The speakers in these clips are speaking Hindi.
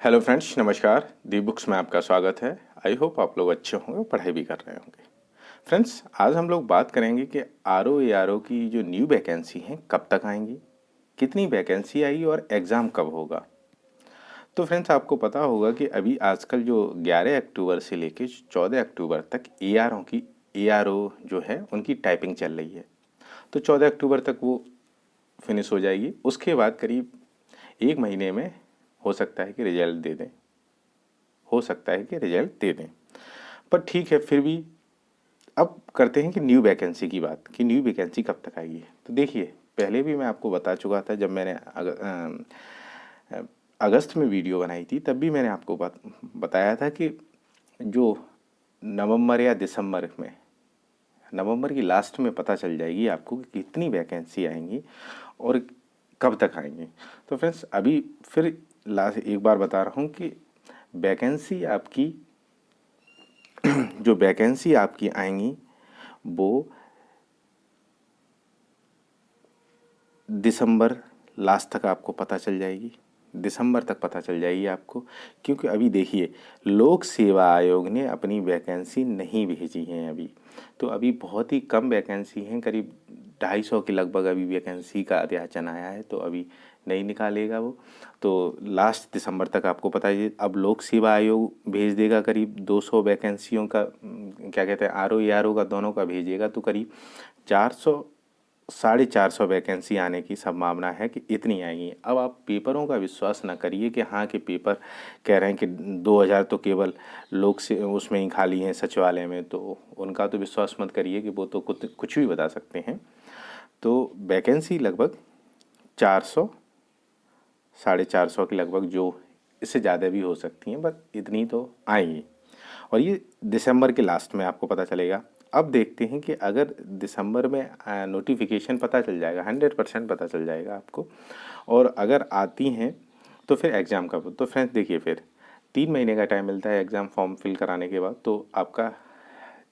हेलो फ्रेंड्स, नमस्कार। दी बुक्स में आपका स्वागत है। आई होप आप लोग अच्छे होंगे, पढ़ाई भी कर रहे होंगे। फ्रेंड्स, आज हम लोग बात करेंगे कि आर ओ की जो न्यू वैकेंसी हैं कब तक आएंगी, कितनी वैकेंसी आएगी और एग्ज़ाम कब होगा। तो फ्रेंड्स, आपको पता होगा कि अभी आजकल जो 11 अक्टूबर से लेके 14 अक्टूबर तक ए आर ओ जो है उनकी टाइपिंग चल रही है। तो 14 अक्टूबर तक वो फिनिश हो जाएगी। उसके बाद करीब एक महीने में हो सकता है कि रिजल्ट दे दें, हो सकता है कि रिजल्ट दे दें। पर ठीक है, फिर भी अब करते हैं कि न्यू वैकेंसी की बात, कि न्यू वैकेंसी कब तक आएगी। तो देखिए, पहले भी मैं आपको बता चुका था, जब मैंने अगस्त में वीडियो बनाई थी तब भी मैंने आपको बताया था कि जो नवंबर या दिसंबर में, नवंबर की लास्ट में पता चल जाएगी आपको कि कितनी वैकेंसी आएंगी और कब तक आएंगी। तो फ्रेंड्स, अभी फिर लास्ट एक बार बता रहा हूँ कि वैकेंसी आपकी जो वैकेंसी आपकी आएंगी वो दिसंबर लास्ट तक आपको पता चल जाएगी, दिसंबर तक पता चल जाएगी आपको। क्योंकि अभी देखिए, लोक सेवा आयोग ने अपनी वैकेंसी नहीं भेजी है अभी। तो अभी बहुत ही कम वैकेंसी हैं, करीब 250 के लगभग अभी वैकेंसी का अध्याचन आया है, तो अभी नहीं निकालेगा वो। तो लास्ट दिसंबर तक आपको पता है। अब लोक सेवा आयोग भेज देगा करीब 200 वैकेंसियों का, क्या कहते हैं, आर ओ का दोनों का भेजेगा, तो करीब 400 450 वैकेंसी आने की संभावना है कि इतनी आएंगी। अब आप पेपरों का विश्वास ना करिए कि हाँ कि पेपर कह रहे हैं कि 2000 तो केवल लोग से उसमें ही खाली हैं सचिवालय में, तो उनका तो विश्वास मत करिए कि वो तो कुछ भी बता सकते हैं। तो वैकेंसी लगभग 400 450 के लगभग, जो इससे ज़्यादा भी हो सकती हैं, बट इतनी तो आएंगी। और ये दिसंबर के लास्ट में आपको पता चलेगा। अब देखते हैं कि अगर दिसंबर में नोटिफिकेशन पता चल जाएगा, 100% पता चल जाएगा आपको, और अगर आती हैं तो फिर एग्ज़ाम कब। तो फ्रेंड्स देखिए, फिर 3 महीने का टाइम मिलता है एग्ज़ाम फॉर्म फिल कराने के बाद। तो आपका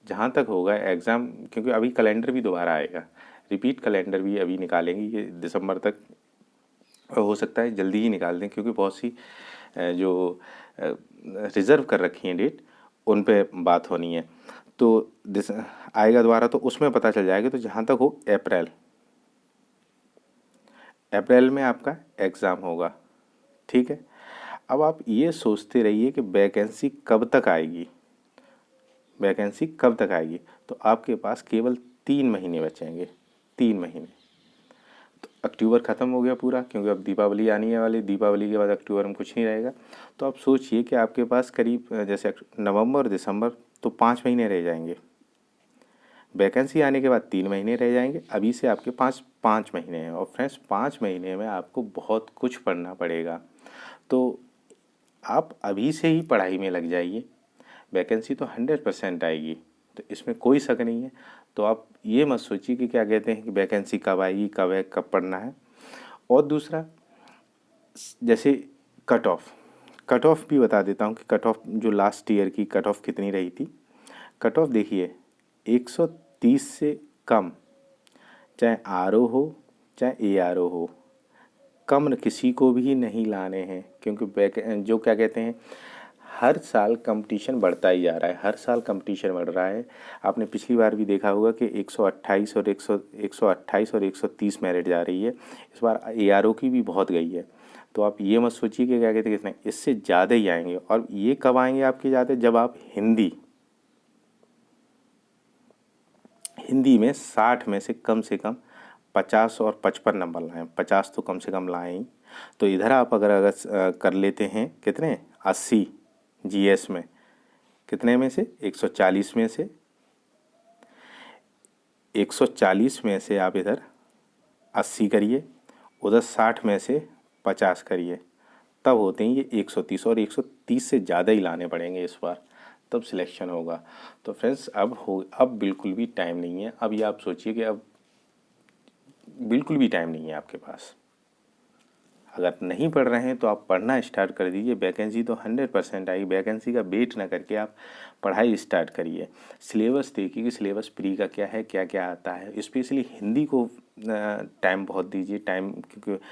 जहाँ तक होगा एग्ज़ाम, क्योंकि अभी कैलेंडर भी दोबारा आएगा, रिपीट कैलेंडर भी अभी निकालेंगे ये दिसंबर तक। हो सकता है जल्दी ही निकाल दें, क्योंकि बहुत सी जो रिज़र्व कर रखी हैं डेट, उन पे बात होनी है। तो आएगा दोबारा, तो उसमें पता चल जाएगा। तो जहाँ तक हो अप्रैल में आपका एग्ज़ाम होगा, ठीक है। अब आप ये सोचते रहिए कि वैकेंसी कब तक आएगी, वैकेंसी कब तक आएगी। तो आपके पास केवल 3 महीने बचेंगे, 3 महीने। तो अक्टूबर ख़त्म हो गया पूरा, क्योंकि अब दीपावली आनी है वाली, दीपावली के बाद अक्टूबर में कुछ नहीं रहेगा। तो आप सोचिए कि आपके पास करीब जैसे नवंबर दिसंबर, तो 5 महीने रह जाएंगे। वैकेंसी आने के बाद 3 महीने रह जाएंगे। अभी से आपके पास 5 महीने हैं। और फ्रेंड्स, 5 महीने में आपको बहुत कुछ पढ़ना पड़ेगा। तो आप अभी से ही पढ़ाई में लग जाइए। वैकेंसी तो 100% आएगी, तो इसमें कोई शक नहीं है। तो आप ये मत सोचिए कि क्या कहते हैं कि वैकेंसी कब आएगी, कब है, कब पढ़ना है। और दूसरा, जैसे कट ऑफ भी बता देता हूँ कि कट ऑफ जो लास्ट ईयर की कट ऑफ कितनी रही थी। कट ऑफ देखिए, 130 से कम, चाहे आर ओ हो चाहे ए आर ओ हो, कम किसी को भी नहीं लाने हैं। क्योंकि जो क्या कहते हैं, हर साल कंपटीशन बढ़ता ही जा रहा है, हर साल कंपटीशन बढ़ रहा है। आपने पिछली बार भी देखा होगा कि 128 और 128 और 130 मेरिट जा रही है। इस बार ए आर ओ की भी बहुत गई है। तो आप ये मत सोचिए कि क्या कहते हैं कितने, इससे ज़्यादा ही आएंगे। और ये कब आएंगे आपके ज़्यादा, जब आप हिंदी में 60 में से कम 50 और 55 नंबर लाएं। 50 तो कम से कम लाएं ही। तो इधर आप अगर कर लेते हैं कितने, 80 जीएस में, कितने में से 140 में से, 140 में से आप इधर 80 करिए, उधर 60 में से 50 करिए, तब होते हैं ये 130। और 130 से ज़्यादा ही लाने पड़ेंगे इस बार, तब सिलेक्शन होगा। तो फ्रेंड्स, अब बिल्कुल भी टाइम नहीं है। अब ये आप सोचिए कि अब बिल्कुल भी टाइम नहीं है आपके पास। अगर नहीं पढ़ रहे हैं तो आप पढ़ना स्टार्ट कर दीजिए। वैकेंसी तो 100% आएगी। वैकेंसी का वेट ना करके आप पढ़ाई स्टार्ट करिए। सिलेबस देखिए कि सिलेबस प्री का क्या है, क्या क्या आता है। स्पेशली हिंदी को टाइम बहुत दीजिए, टाइम, क्योंकि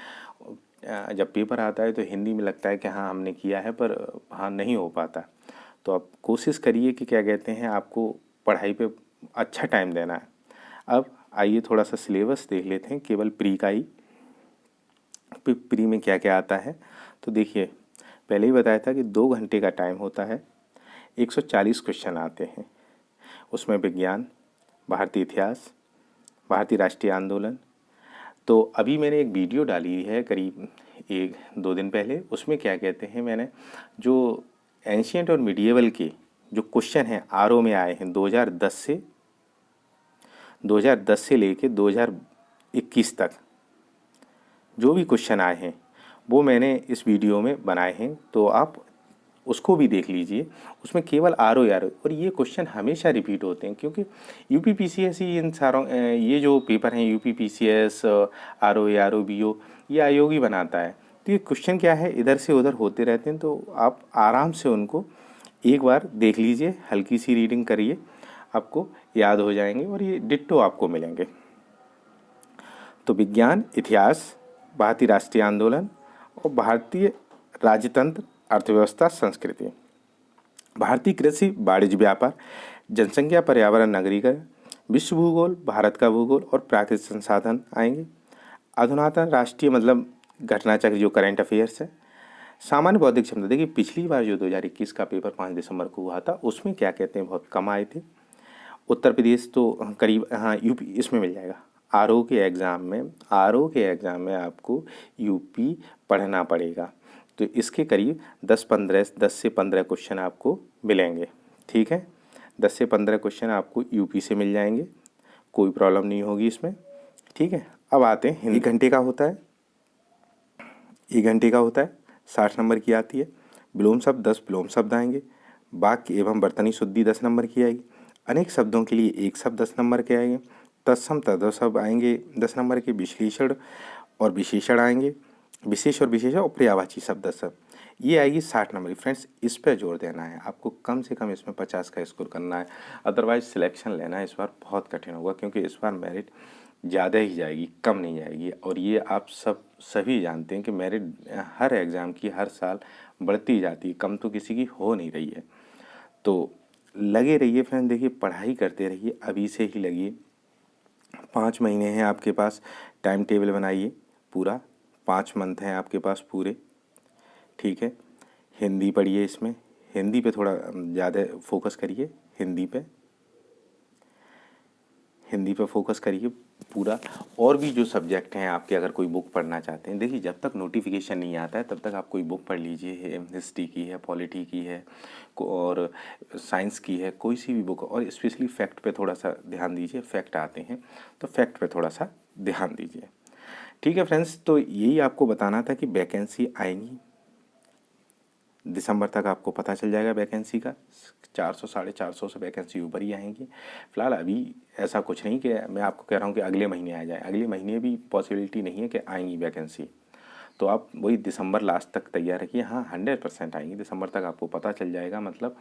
जब पेपर आता है तो हिंदी में लगता है कि हाँ हमने किया है, पर हाँ नहीं हो पाता। तो आप कोशिश करिए कि क्या कहते हैं, आपको पढ़ाई पे अच्छा टाइम देना है। अब आइए थोड़ा सा सिलेबस देख लेते हैं केवल प्री का ही। प्री में क्या क्या आता है, तो देखिए पहले ही बताया था कि 2 घंटे का टाइम होता है, 140 क्वेश्चन आते हैं। उसमें विज्ञान, भारतीय इतिहास, भारतीय राष्ट्रीय आंदोलन। तो अभी मैंने एक वीडियो डाली है करीब 1-2 दिन पहले, उसमें क्या कहते हैं, मैंने जो एंशियंट और मिडिएवल के जो क्वेश्चन हैं आरओ में आए हैं 2010 से लेके 2021 तक जो भी क्वेश्चन आए हैं वो मैंने इस वीडियो में बनाए हैं, तो आप उसको भी देख लीजिए। उसमें केवल आरओ और ये क्वेश्चन हमेशा रिपीट होते हैं, क्योंकि यूपीपीसीएस ही इन सारों ये जो पेपर हैं यूपीपीसीएस, आरओ बीओ, ये आयोग ही बनाता है। तो ये क्वेश्चन क्या है, इधर से उधर होते रहते हैं, तो आप आराम से उनको एक बार देख लीजिए, हल्की सी रीडिंग करिए, आपको याद हो जाएंगे और ये डिट्टो आपको मिलेंगे। तो विज्ञान, इतिहास, भारतीय राष्ट्रीय आंदोलन और भारतीय राजतंत्र, अर्थव्यवस्था, संस्कृति, भारतीय कृषि, वाणिज्य, व्यापार, जनसंख्या, पर्यावरण, नगरीकरण, विश्व भूगोल, भारत का भूगोल और प्राकृतिक संसाधन आएंगे। अधुनातन राष्ट्रीय मतलब घटना चक्र जो करंट अफेयर्स है। सामान्य बौद्धिक क्षमता, देखिए पिछली बार जो 2021 का पेपर 5 दिसंबर को हुआ था उसमें क्या कहते हैं बहुत कम आए थे। उत्तर प्रदेश तो करीब, हाँ यूपी इसमें मिल जाएगा। आरओ के एग्ज़ाम में आपको यूपी पढ़ना पड़ेगा, तो इसके करीब 10 से 15 क्वेश्चन आपको मिलेंगे। ठीक है, 10 से 15 क्वेश्चन आपको यूपी से मिल जाएंगे, कोई प्रॉब्लम नहीं होगी इसमें। ठीक है, अब आते हैं, 1 घंटे का होता है, 1 घंटे का होता है, 60 नंबर की आती है। विलोम शब्द 10 विलोम शब्द आएंगे। वाक्य एवं बर्तनी शुद्धि 10 नंबर की आएगी। अनेक शब्दों के लिए एक शब्द 10 नंबर के आएंगे। तत्सम तद्भव शब्द आएंगे 10 नंबर के। विश्लेषण और विशेषण आएंगे, विशेष और विशेषण और पर्यायवाची शब्द 10, ये आएगी 60 नंबर की। फ्रेंड्स इस पर जोर देना है आपको, कम से कम इसमें 50 का स्कोर करना है, अदरवाइज सिलेक्शन लेना इस बार बहुत कठिन होगा, क्योंकि इस बार मेरिट ज़्यादा ही जाएगी, कम नहीं जाएगी। और ये आप सभी जानते हैं कि मेरिट हर एग्ज़ाम की हर साल बढ़ती जाती है, कम तो किसी की हो नहीं रही है। तो लगे रहिए फ्रेंड्स, देखिए पढ़ाई करते रहिए, अभी से ही लगिए। 5 महीने हैं आपके पास, टाइम टेबल बनाइए पूरा, 5 मंथ हैं आपके पास पूरे। ठीक है, हिंदी पढ़िए, इसमें हिंदी पे थोड़ा ज़्यादा फोकस करिए, हिंदी पे फोकस करिए पूरा। और भी जो सब्जेक्ट हैं आपके, अगर कोई बुक पढ़ना चाहते हैं, देखिए जब तक नोटिफिकेशन नहीं आता है तब तक आप कोई बुक पढ़ लीजिए, हिस्ट्री की है, पॉलिटी की है और साइंस की है, कोई सी भी बुक। और स्पेशली फैक्ट पे थोड़ा सा ध्यान दीजिए, फैक्ट आते हैं तो फैक्ट पे थोड़ा सा ध्यान दीजिए। ठीक है फ्रेंड्स, तो यही आपको बताना था कि वैकेंसी आएंगी दिसंबर तक, आपको पता चल जाएगा वैकेंसी का। 400-450 से वैकेंसी ऊपर ही आएंगी। फिलहाल अभी ऐसा कुछ नहीं कि मैं आपको कह रहा हूँ कि अगले महीने आ जाए, अगले महीने भी पॉसिबिलिटी नहीं है कि आएंगी वैकेंसी। तो आप वही दिसंबर लास्ट तक तैयार रखिए। हाँ 100% आएंगी दिसंबर तक, आपको पता चल जाएगा, मतलब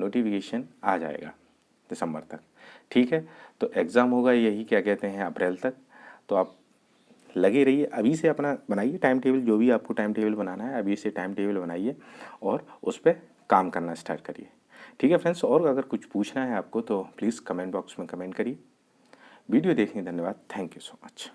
नोटिफिकेशन आ जाएगा दिसंबर तक। ठीक है, तो एग्ज़ाम होगा यही क्या कहते हैं अप्रैल तक। तो आप लगे रहिए, अभी से अपना बनाइए टाइम टेबल, जो भी आपको टाइम टेबल बनाना है अभी से टाइम टेबल बनाइए और उस पर काम करना स्टार्ट करिए। ठीक है फ्रेंड्स, और अगर कुछ पूछना है आपको तो प्लीज़ कमेंट बॉक्स में कमेंट करिए। वीडियो देखने धन्यवाद, थैंक यू सो मच।